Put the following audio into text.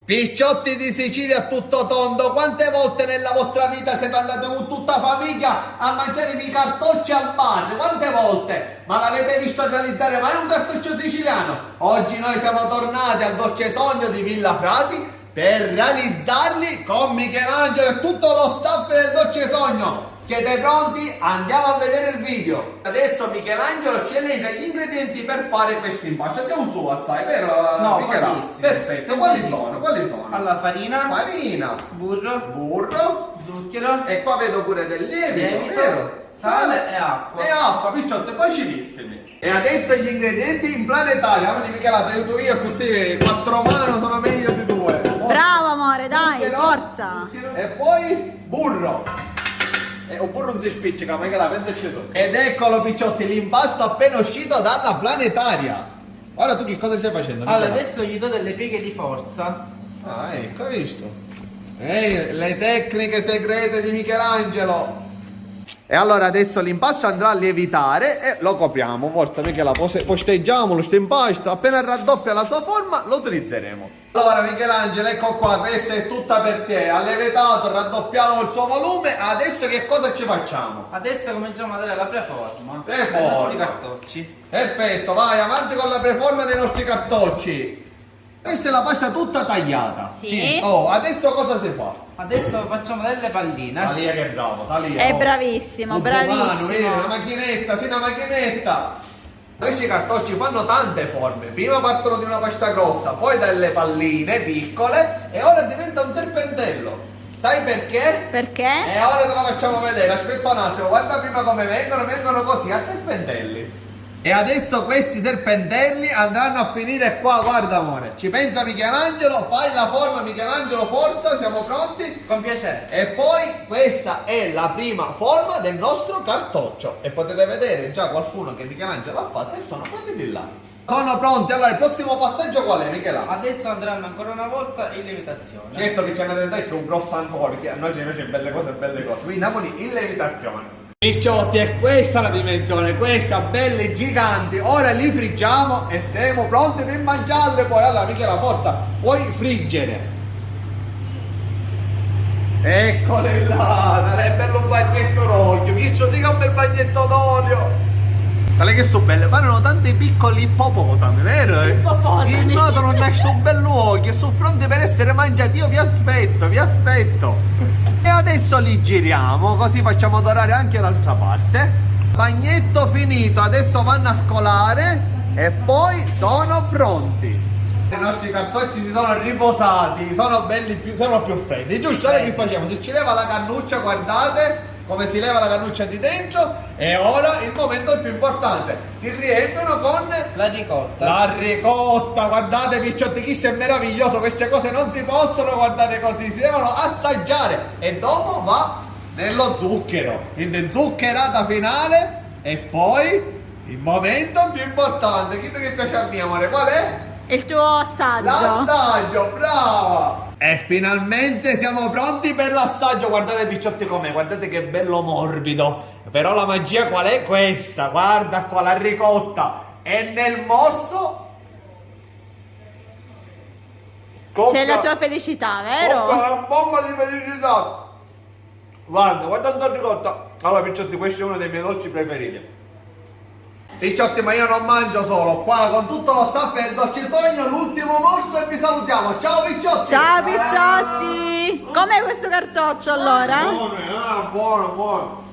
Picciotti di Sicilia a tutto tondo, quante volte nella vostra vita siete andati con tutta famiglia a mangiare i cartocci al bar? Quante volte? Ma l'avete visto realizzare mai un cartoccio siciliano? Oggi noi siamo tornati al dolce sogno di Villa Frati per realizzarli con Michelangelo e tutto lo staff del dolce sogno. Siete pronti? Andiamo a vedere il video. Adesso Michelangelo ci elenca gli ingredienti per fare questo impasto. È un suo assai, vero? No, Michelangelo? Perfetto. Quali sono? Allora, farina, burro, zucchero, e qua vedo pure del lievito, vero? sale e acqua. E acqua, picciotte facilissimi. E adesso gli ingredienti in planetaria. Quindi Michelangelo, ti aiuto io così 4 mani sono meglio di 2. Bravo amore, dai, Zucchero, forza! E poi burro. Un burro non si spiccica, ma che la pensaci tu. Ed eccolo picciotti, l'impasto appena uscito dalla planetaria. Ora tu che cosa stai facendo? Allora, Nicola? adesso gli do delle pieghe di forza. Ah, ecco, hai visto? Le tecniche segrete di Michelangelo. E allora adesso l'impasto andrà a lievitare e lo copriamo. Forza Michela, posteggiamolo sto impasto. Appena raddoppia la sua forma lo utilizzeremo. Allora Michelangelo, ecco qua, questa è tutta per te. Ha lievitato, raddoppiamo il suo volume. Adesso che cosa ci facciamo? Adesso cominciamo a dare la preforma. Preforma. ai nostri cartocci. Perfetto, vai avanti con la preforma dei nostri cartocci. Questa è la pasta tutta tagliata. Sì. Oh, adesso cosa si fa? Adesso facciamo delle palline. Talia che è bravo, Talia. È oh. bravissimo, Un umano, bravissimo. vedi, una macchinetta, sì, una macchinetta. Questi cartocci fanno tante forme. Prima partono di una pasta grossa, poi dalle palline piccole e ora diventa un serpentello. Sai perché? Perché? E ora te lo facciamo vedere. Aspetta un attimo, guarda prima come vengono così a serpentelli. E adesso questi serpentelli andranno a finire qua, guarda amore. Ci pensa Michelangelo, fai la forma Michelangelo, forza, siamo pronti? Con piacere. E poi questa è la prima forma del nostro cartoccio. E potete vedere già qualcuno che Michelangelo ha fatto e sono quelli di là. Sono pronti, allora il prossimo passaggio qual è Michelangelo? Adesso andranno ancora una volta in lievitazione. Certo che ci hanno detto che è un grosso ancora, perché a noi ci piace belle cose. Quindi andiamo in lievitazione. Picciotti, è questa la dimensione, questa, belli, giganti. Ora li friggiamo e siamo pronti per mangiarle poi. Allora Michela, forza, puoi friggere. Eccole là, è bello un bagnetto d'olio. Visto, dica un bel bagnetto d'olio. Tale che sono belle, parlano tanti piccoli ippopotami, vero? Ippopotami. Che notano questo bell'uovo, sono pronti per essere mangiati. Io vi aspetto. E adesso li giriamo, così facciamo dorare anche l'altra parte. Bagnetto finito, adesso vanno a scolare e poi sono pronti. I nostri cartocci si sono riposati, sono belli, sono più freddi. Giusto, ora che facciamo? Si ci leva la cannuccia, guardate come si leva la cannuccia di dentro. E ora il momento più importante, si riempiono con La ricotta. la ricotta. Guardate picciotti, chi è meraviglioso, queste cose non si possono guardare così, si devono assaggiare. E dopo va nello zucchero, quindi zuccherata finale. E poi il momento più importante, chi che piace a mio amore, qual è? Il tuo assaggio. L'assaggio, brava! E finalmente siamo pronti per l'assaggio. Guardate picciotti com'è, guardate che bello morbido. Però la magia qual è? Questa, guarda qua la ricotta. E nel morso C'è la tua felicità, vero? una bomba di felicità. Guarda quanta ricotta. Allora picciotti, questo è uno dei miei dolci preferiti. Picciotti, ma io non mangio solo, qua con tutto lo staff del dolce sogno, l'ultimo morso e vi salutiamo. Ciao picciotti! Ciao picciotti! Com'è questo cartoccio allora? Buono, buono.